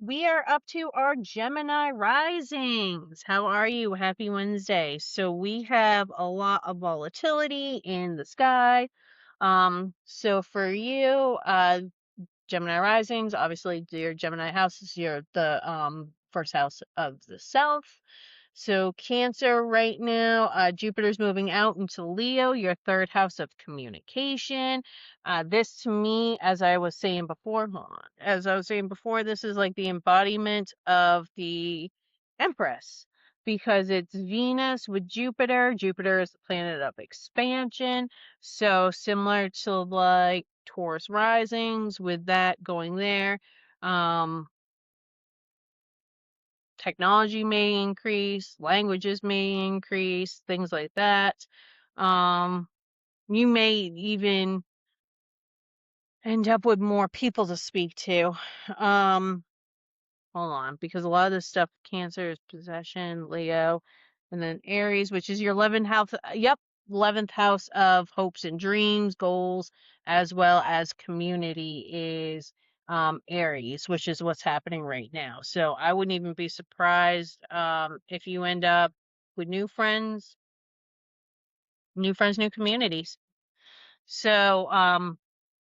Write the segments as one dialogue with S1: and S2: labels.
S1: we are up to our Gemini Risings. How are you? Happy Wednesday. So we have a lot of volatility in the sky. So for you, Gemini Risings, obviously your Gemini house is the first house of the self. So Cancer right now, Jupiter's moving out into Leo, your third house of communication. This to me, as I was saying before, hold on, as I was saying before, this is like the embodiment of the Empress because it's Venus with Jupiter. Jupiter is the planet of expansion. So similar to like Taurus risings with that going there. Um, Technology may increase, languages may increase, things like that. Um, you may even end up with more people to speak to. Hold on, because a lot of this stuff, Cancer is possession, Leo, and then Aries, which is your 11th house. Yep, 11th house of hopes and dreams, goals, as well as community is Aries, which is what's happening right now. So I wouldn't even be surprised if you end up with new friends, new communities. So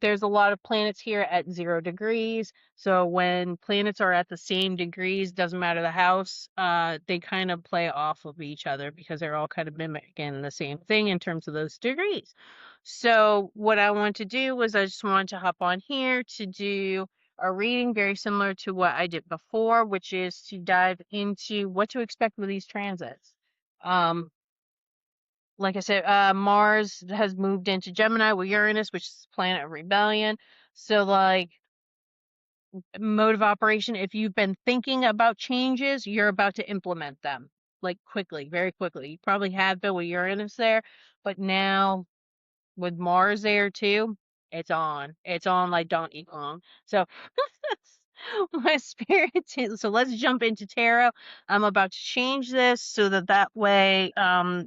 S1: there's a lot of planets here at 0 degrees. So when planets are at the same degrees, doesn't matter the house, they kind of play off of each other because they're all kind of mimicking the same thing in terms of those degrees. So what I want to do was I just wanted to hop on here to do a reading very similar to what I did before, which is to dive into what to expect with these transits. Um, like I said, Mars has moved into Gemini with Uranus, which is the planet of rebellion. So, like, mode of operation, if you've been thinking about changes, you're about to implement them, like, quickly, very quickly. You probably have been with Uranus there, but now with Mars there too, it's on. It's on like Donkey Kong. So my spirit so let's jump into tarot. I'm about to change this so that way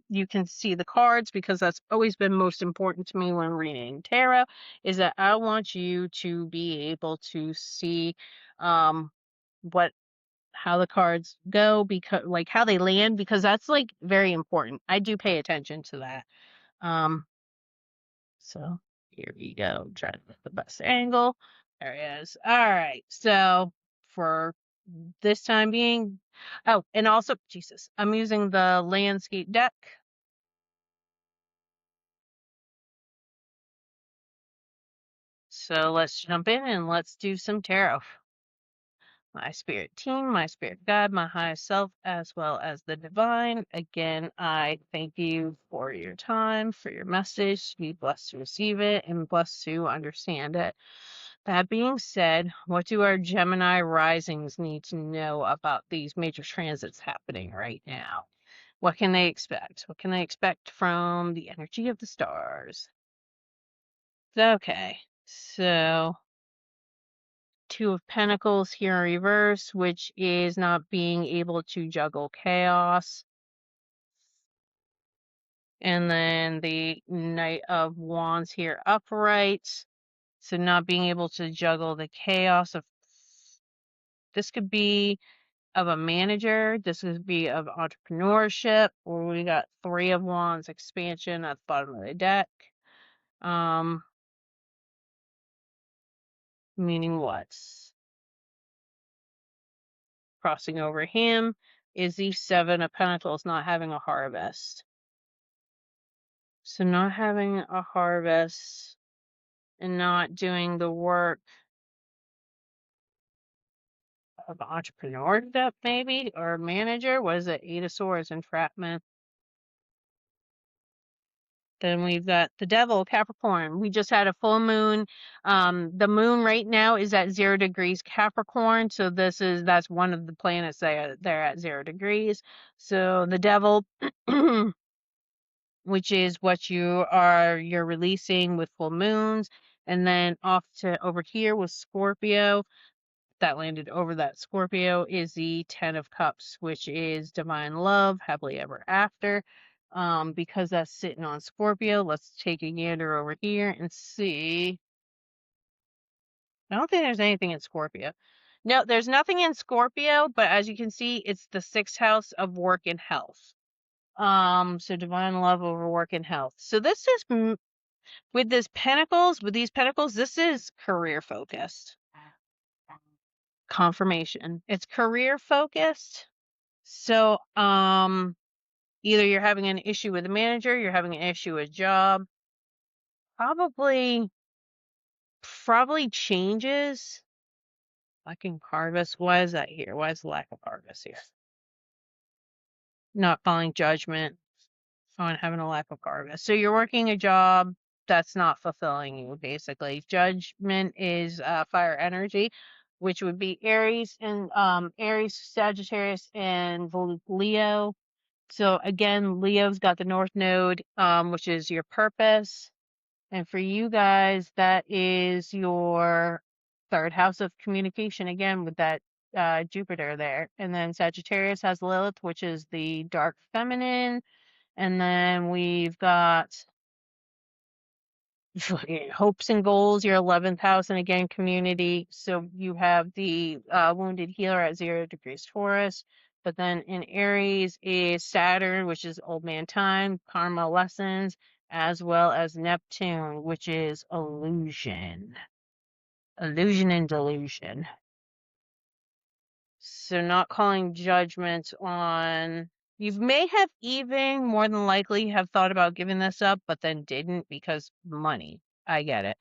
S1: you can see the cards, because that's always been most important to me when reading tarot, is that I want you to be able to see what how the cards go, because like how they land, because that's like very important. I do pay attention to that. um so here we go. Try to get the best angle. There it is. All right. So for this time being, oh, and also, Jesus, I'm using the landscape deck. So let's jump in and let's do some tarot. My spirit team, my spirit guide, my highest self, as well as the divine. Again, I thank you for your time, for your message. Be blessed to receive it and blessed to understand it. That being said, what do our Gemini risings need to know about these major transits happening right now? What can they expect? What can they expect from the energy of the stars? Okay, so Two of Pentacles here in reverse, which is not being able to juggle chaos. And then the Knight of Wands here upright. So not being able to juggle the chaos of, this could be of a manager, this could be of entrepreneurship, or we got Three of Wands expansion at the bottom of the deck. Meaning what? Crossing over him is the Seven of Pentacles, not having a harvest. So not having a harvest and not doing the work of entrepreneurship, maybe, or manager. What is it? Eight of Swords, entrapment. Then we've got the Devil, Capricorn. We just had a full moon. The moon right now is at 0 degrees Capricorn. So that's one of the planets they're at 0 degrees. So the Devil, which is what you're releasing with full moons. And then off to over here with Scorpio, that landed over that Scorpio, is the Ten of Cups, which is divine love, happily ever after. Because that's sitting on Scorpio, let's take a gander over here and see. I don't think there's anything in Scorpio. No, there's nothing in Scorpio, but as you can see, it's the 6th house of work and health. So divine love over work and health. So this is with these pentacles, this is career focused. Confirmation. It's career focused. So, either you're having an issue with a manager, you're having an issue with a job, probably changes. Lacking harvest. Why is that here? Why is the lack of harvest here? Not following judgment on having a lack of harvest. So you're working a job that's not fulfilling you, basically. Judgment is fire energy, which would be Aries and Aries, Sagittarius, and Leo. So again, Leo's got the North Node, which is your purpose. And for you guys, that is your 3rd house of communication, again, with that Jupiter there. And then Sagittarius has Lilith, which is the dark feminine. And then we've got hopes and goals, your 11th house, and again, community. So you have the wounded healer at 0 degrees Taurus. But then in Aries is Saturn, which is old man time, karma lessons, as well as Neptune, which is illusion. Illusion and delusion. So not calling judgment on. You may have even more than likely have thought about giving this up, but then didn't because money. I get it.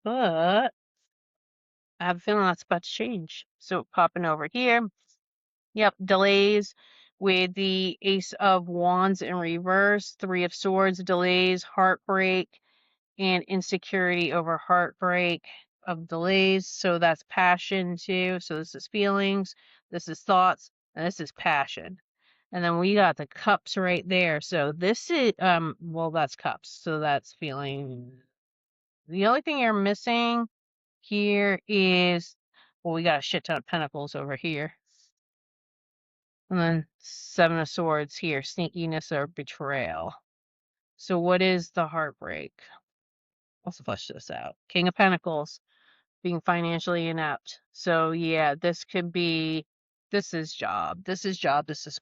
S1: But I have a feeling that's about to change. So popping over here. Yep, delays with the Ace of Wands in reverse, 3 of Swords, delays, heartbreak, and insecurity over heartbreak of delays. So that's passion too. So this is feelings, this is thoughts, and this is passion. And then we got the cups right there. So this is well, that's cups. So that's feeling. The only thing you're missing here is, well, we got a shit ton of pentacles over here. And then 7 of Swords here, sneakiness or betrayal. So what is the heartbreak? Let's flesh this out. King of Pentacles, being financially inept. So yeah, this could be, this is job, this is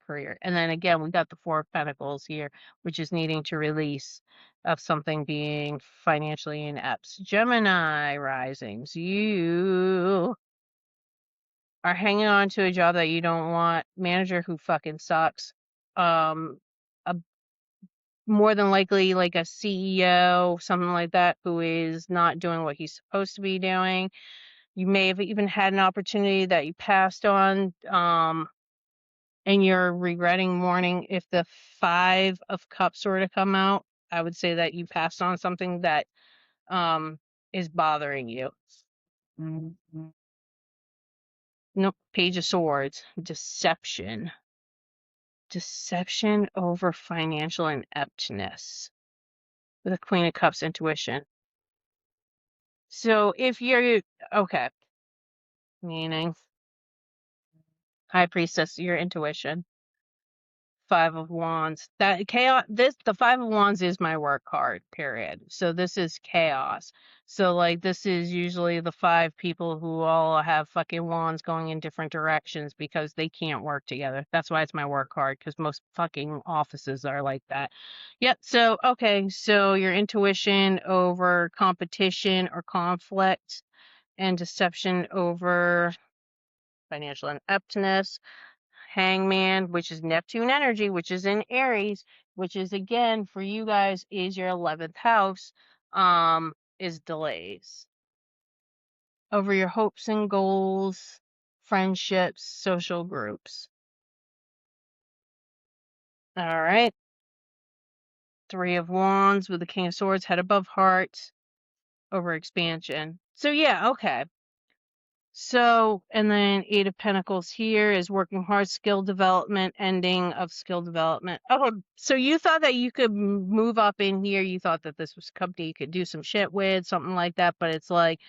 S1: career. And then again, we got the 4 of Pentacles here, which is needing to release of something being financially inept. Gemini risings, you are hanging on to a job that you don't want, manager who fucking sucks, a more than likely like a CEO, something like that, who is not doing what he's supposed to be doing. You may have even had an opportunity that you passed on, and you're regretting mourning. If the 5 of Cups were to come out, I would say that you passed on something that is bothering you. Nope, Page of Swords, deception. Deception over financial ineptness. With a Queen of Cups, intuition. So if you're, okay, meaning High Priestess, your intuition. 5 of Wands. That chaos, the 5 of Wands is my work card, period. So this is chaos. So like this is usually the 5 people who all have fucking wands going in different directions because they can't work together. That's why it's my work card, because most fucking offices are like that. Yep. So okay, so your intuition over competition or conflict, and deception over financial ineptness. Hangman, which is Neptune energy, which is in Aries, which is again for you guys is your 11th house, is delays over your hopes and goals, friendships, social groups. All right. 3 of Wands with the King of Swords, head above heart, over expansion. So yeah, okay. So, and then 8 of Pentacles here is working hard, skill development, ending of skill development. Oh, so you thought that you could move up in here. You thought that this was a company you could do some shit with, something like that. But it's like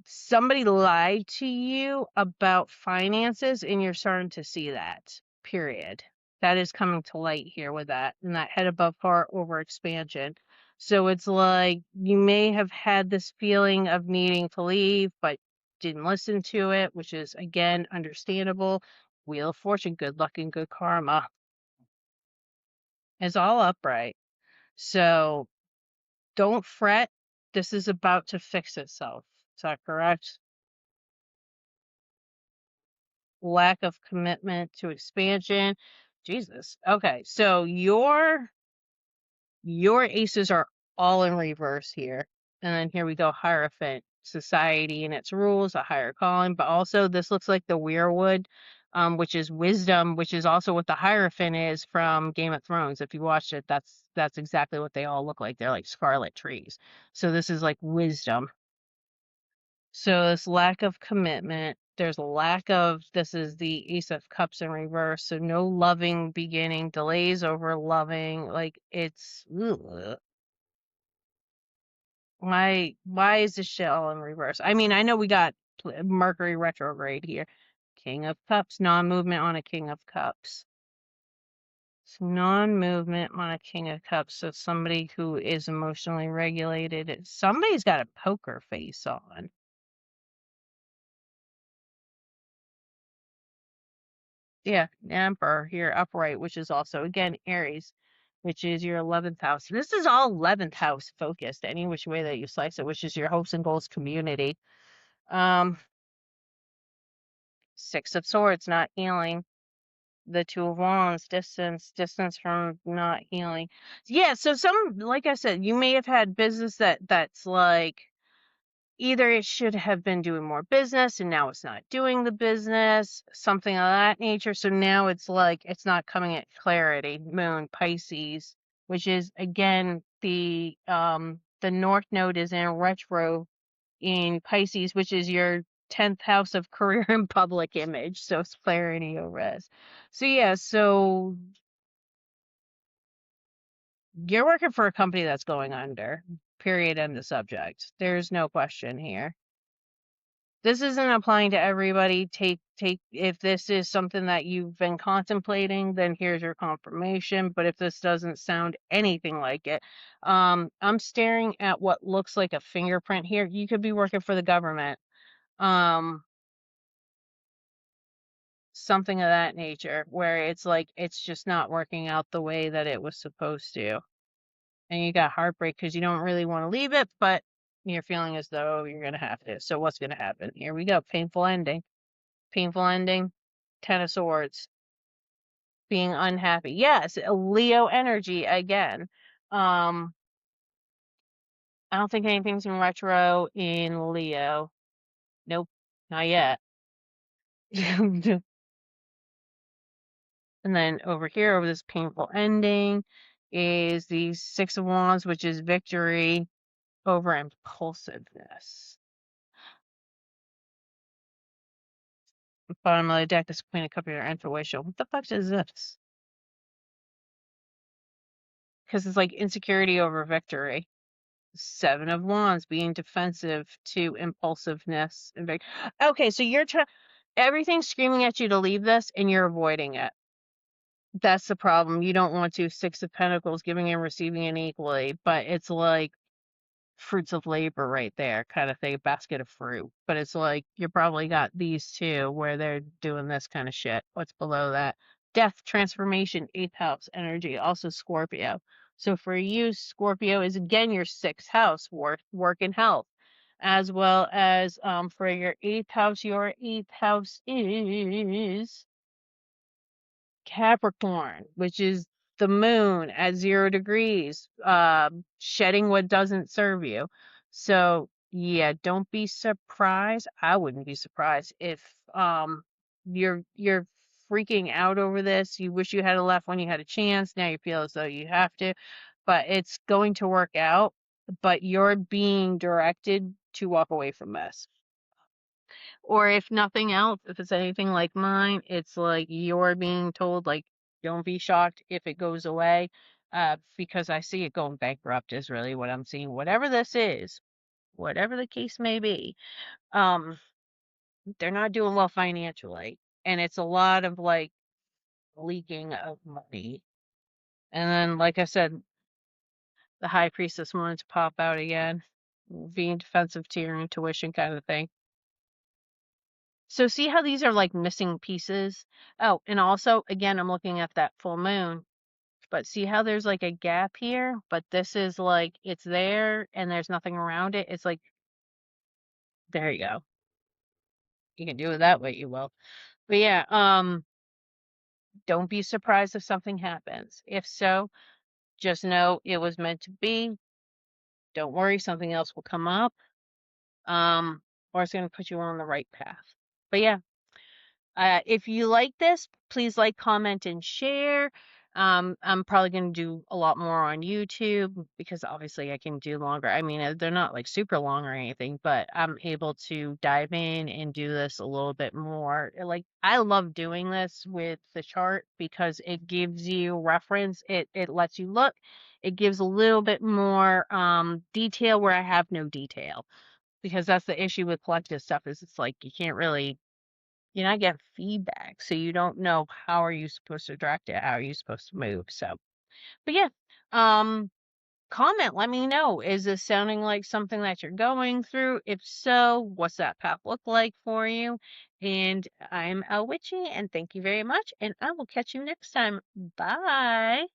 S1: somebody lied to you about finances and you're starting to see that, period. That is coming to light here with that, and that head above heart over expansion. So it's like you may have had this feeling of needing to leave, but didn't listen to it, which is again understandable. Wheel of Fortune, good luck and good karma. Is all upright. So don't fret. This is about to fix itself. Is that correct? Lack of commitment to expansion. Jesus. Okay. So your aces are all in reverse here. And then here we go, Hierophant, society and its rules, a higher calling, but also this looks like the weirwood, which is wisdom, which is also what the Hierophant is from Game of Thrones. If you watched it, that's exactly what they all look like. They're like scarlet trees. So this is like wisdom. So this lack of commitment, there's a lack of, this is the Ace of Cups in reverse. So no loving beginning, delays over loving, like it's, ugh. Why is this shit all in reverse? I mean, I know we got Mercury retrograde here. King of Cups, non-movement on a King of Cups. So non-movement on a King of Cups. So somebody who is emotionally regulated. Somebody's got a poker face on. Yeah, Emperor here upright, which is also again Aries, which is your 11th house. This is all 11th house focused, any which way that you slice it, which is your hopes and goals community. Six of Swords, not healing. The Two of Wands, distance from not healing. Yeah, so some, like I said, you may have had business that's like either it should have been doing more business and now it's not doing the business, something of that nature. So now it's like it's not coming at clarity. Moon, Pisces, which is again the North Node is in retro in Pisces, which is your 10th house of career and public image. So it's clarity over this. So yeah, so you're working for a company that's going under. Period. End of subject. There's no question here. This isn't applying to everybody. Take if this is something that you've been contemplating, then here's your confirmation. But if this doesn't sound anything like it, I'm staring at what looks like a fingerprint here. You could be working for the government. Something of that nature, where it's like it's just not working out the way that it was supposed to. And you got heartbreak because you don't really want to leave it, but you're feeling as though you're going to have to. So what's going to happen? Here we go. Painful ending. Painful ending. Ten of Swords. Being unhappy. Yes, a Leo energy again. I don't think anything's in retro in Leo. Nope, not yet. And then over here, over this painful ending, is the Six of Wands, which is victory over impulsiveness. Bottom of the deck is Queen of Cups, your intuition. What the fuck is this? Because it's like insecurity over victory. Seven of Wands, being defensive to impulsiveness. Okay, so you're trying, everything's screaming at you to leave this, and you're avoiding it. That's the problem. You don't want to. Six of Pentacles, giving and receiving it equally, but it's like fruits of labor right there, kind of thing, basket of fruit. But it's like you probably got these two where they're doing this kind of shit. What's below that? Death, transformation, eighth house energy, also Scorpio. So for you, Scorpio is again your sixth house, work and health. As well as for your your eighth house is Capricorn, which is the moon at 0 degrees, shedding what doesn't serve you. So yeah, don't be surprised. I wouldn't be surprised if you're freaking out over this. You wish you had left when you had a chance. Now you feel as though you have to, but it's going to work out. But you're being directed to walk away from this. Or if nothing else, if it's anything like mine, it's like you're being told, like, don't be shocked if it goes away. Because I see it going bankrupt is really what I'm seeing. Whatever this is, whatever the case may be, um, they're not doing well financially. And it's a lot of like leaking of money. And then, like I said, the high priestess wanted to pop out again, being defensive to your intuition kind of thing. So see how these are like missing pieces? Oh, and also, again, I'm looking at that full moon, but see how there's like a gap here? But this is like, it's there and there's nothing around it. It's like, there you go. You can do it that way, you will. But yeah, don't be surprised if something happens. If so, just know it was meant to be. Don't worry, something else will come up. Or it's going to put you on the right path. But yeah, if you like this, please like, comment, and share. I'm probably going to do a lot more on YouTube because obviously I can do longer. I mean, they're not like super long or anything, but I'm able to dive in and do this a little bit more. Like, I love doing this with the chart because it gives you reference. It lets you look. It gives a little bit more detail where I have no detail, because that's the issue with collective stuff is it's like you can't really, you're not getting feedback, so you don't know how are you supposed to direct it, how are you supposed to move. So, but yeah, um, comment, let me know. Is this sounding like something that you're going through? If so, what's that path look like for you? And I'm Witchy, and thank you very much, and I will catch you next time. Bye.